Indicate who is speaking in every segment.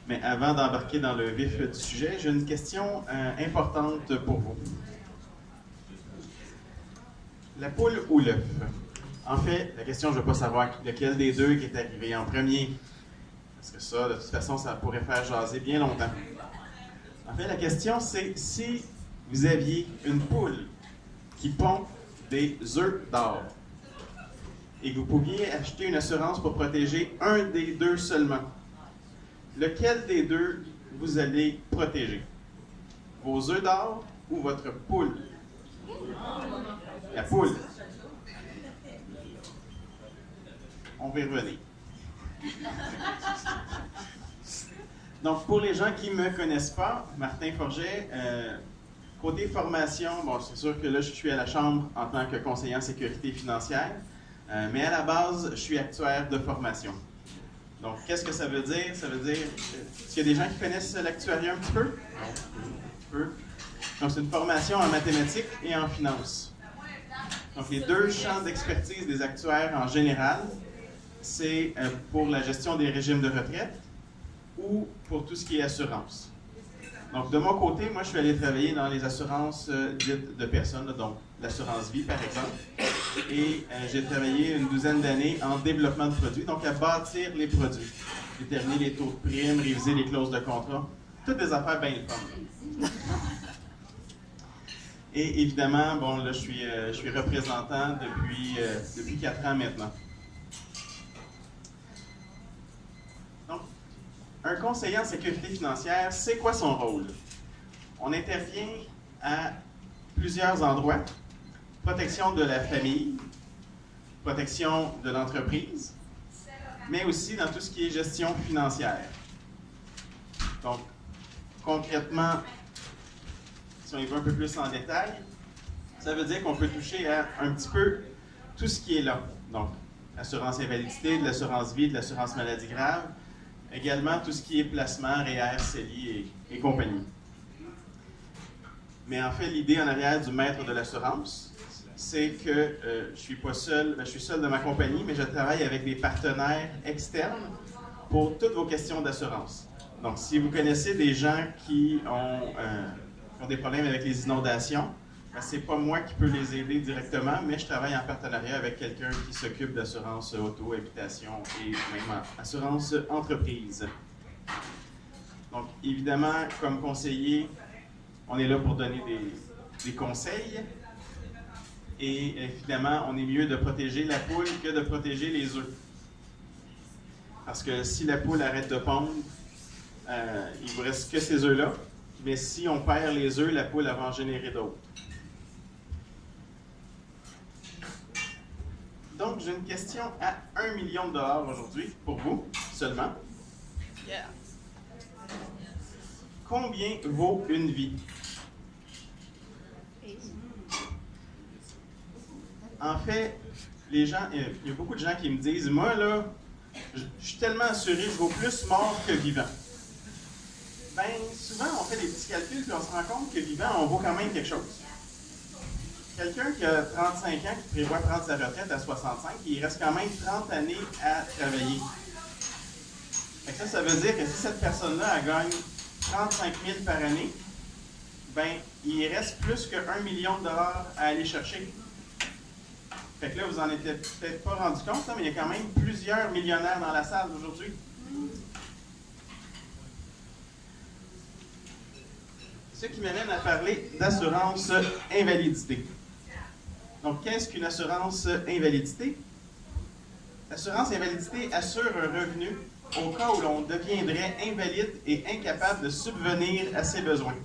Speaker 1: Mais avant d'embarquer dans le vif du sujet, j'ai une question importante pour vous. La poule ou l'œuf? En fait, la question, je ne veux pas savoir lequel des deux qui est arrivé en premier. Parce que ça, de toute façon, ça pourrait faire jaser bien longtemps. En fait, la question, c'est si vous aviez une poule qui pond des œufs d'or et que vous pouviez acheter une assurance pour protéger un des deux seulement, lequel des deux vous allez protéger? Vos œufs d'or ou votre poule? La poule. On va y revenir. Donc, pour les gens qui ne me connaissent pas, Martin Forget, côté formation, bon, c'est sûr que là, je suis à la Chambre en tant que conseiller en sécurité financière, mais à la base, je suis actuaire de formation. Donc, qu'est-ce que ça veut dire? Ça veut dire, est-ce qu'il y a des gens qui connaissent l'actuariat un petit peu? Un petit peu. Donc, c'est une formation en mathématiques et en finance. Donc, les deux champs d'expertise des actuaires en général, c'est pour la gestion des régimes de retraite ou pour tout ce qui est assurance. Donc, de mon côté, moi, je suis allé travailler dans les assurances dites de personnes, donc l'assurance vie, par exemple. Et j'ai travaillé une douzaine d'années en développement de produits, donc à bâtir les produits, déterminer les taux de prime, réviser les clauses de contrat, toutes des affaires bien fun. Et évidemment, bon, là, je suis représentant depuis 4 ans maintenant. Donc, un conseiller en sécurité financière, c'est quoi son rôle? On intervient à plusieurs endroits. Protection de la famille, protection de l'entreprise, mais aussi dans tout ce qui est gestion financière. Donc, concrètement, si on y va un peu plus en détail, ça veut dire qu'on peut toucher à un petit peu tout ce qui est là. Donc, l'assurance invalidité, de l'assurance vie, de l'assurance maladie grave, également tout ce qui est placement, REER, CELI et compagnie. Mais en fait, l'idée en arrière du maître de l'assurance, c'est que je suis pas seul, je suis seul de ma compagnie, mais je travaille avec des partenaires externes pour toutes vos questions d'assurance. Donc, si vous connaissez des gens qui ont des problèmes avec les inondations, ben, c'est pas moi qui peux les aider directement, mais je travaille en partenariat avec quelqu'un qui s'occupe d'assurance auto, habitation et même assurance entreprise. Donc, évidemment, comme conseiller, on est là pour donner des conseils. Et évidemment, on est mieux de protéger la poule que de protéger les œufs. Parce que si la poule arrête de pondre, il ne vous reste que ces œufs-là. Mais si on perd les œufs, la poule va en générer d'autres. Donc, j'ai une question à 1 million de dollars aujourd'hui, pour vous, seulement.
Speaker 2: Yeah.
Speaker 1: Combien vaut une vie? En fait, les gens, il y a beaucoup de gens qui me disent, moi, là, je suis tellement assuré, je vaux plus mort que vivant. Bien, souvent, on fait des petits calculs et on se rend compte que vivant, on vaut quand même quelque chose. Quelqu'un qui a 35 ans, qui prévoit prendre sa retraite à 65, il reste quand même 30 années à travailler. Fait que ça veut dire que si cette personne-là, elle gagne 35 000 par année, bien, il reste plus que 1 million de dollars à aller chercher. Fait que là, vous en étiez peut-être pas rendu compte, mais il y a quand même plusieurs millionnaires dans la salle aujourd'hui. Ce qui m'amène à parler d'assurance invalidité. Donc, qu'est-ce qu'une assurance invalidité? L'assurance invalidité assure un revenu au cas où l'on deviendrait invalide et incapable de subvenir à ses besoins.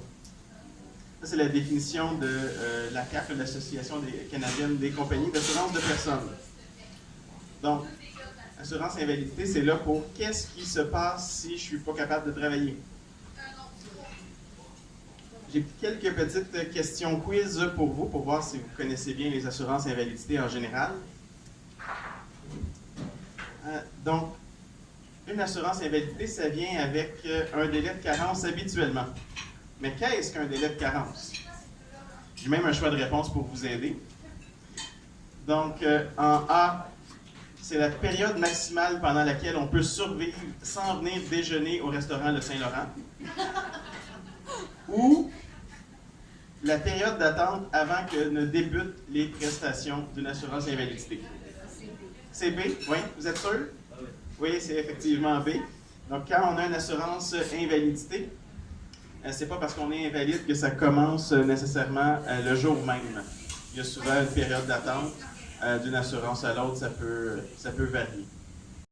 Speaker 1: Ça, c'est la définition de la CAF, l'Association canadienne des compagnies d'assurance de personnes. Donc, assurance invalidité, c'est là pour qu'est-ce qui se passe si je ne suis pas capable de travailler. J'ai quelques petites questions quiz pour vous, pour voir si vous connaissez bien les assurances invalidité en général. Donc, une assurance invalidité, ça vient avec un délai de carence habituellement. Mais qu'est-ce qu'un délai de carence? J'ai même un choix de réponse pour vous aider. Donc, en A, c'est la période maximale pendant laquelle on peut survivre sans venir déjeuner au restaurant Le Saint-Laurent. Ou la période d'attente avant que ne débutent les prestations d'une assurance invalidité. C'est B, oui, vous êtes sûr? Oui, c'est effectivement B. Donc, quand on a une assurance invalidité, c'est pas parce qu'on est invalide que ça commence nécessairement le jour même. Il y a souvent une période d'attente d'une assurance à l'autre, ça peut varier.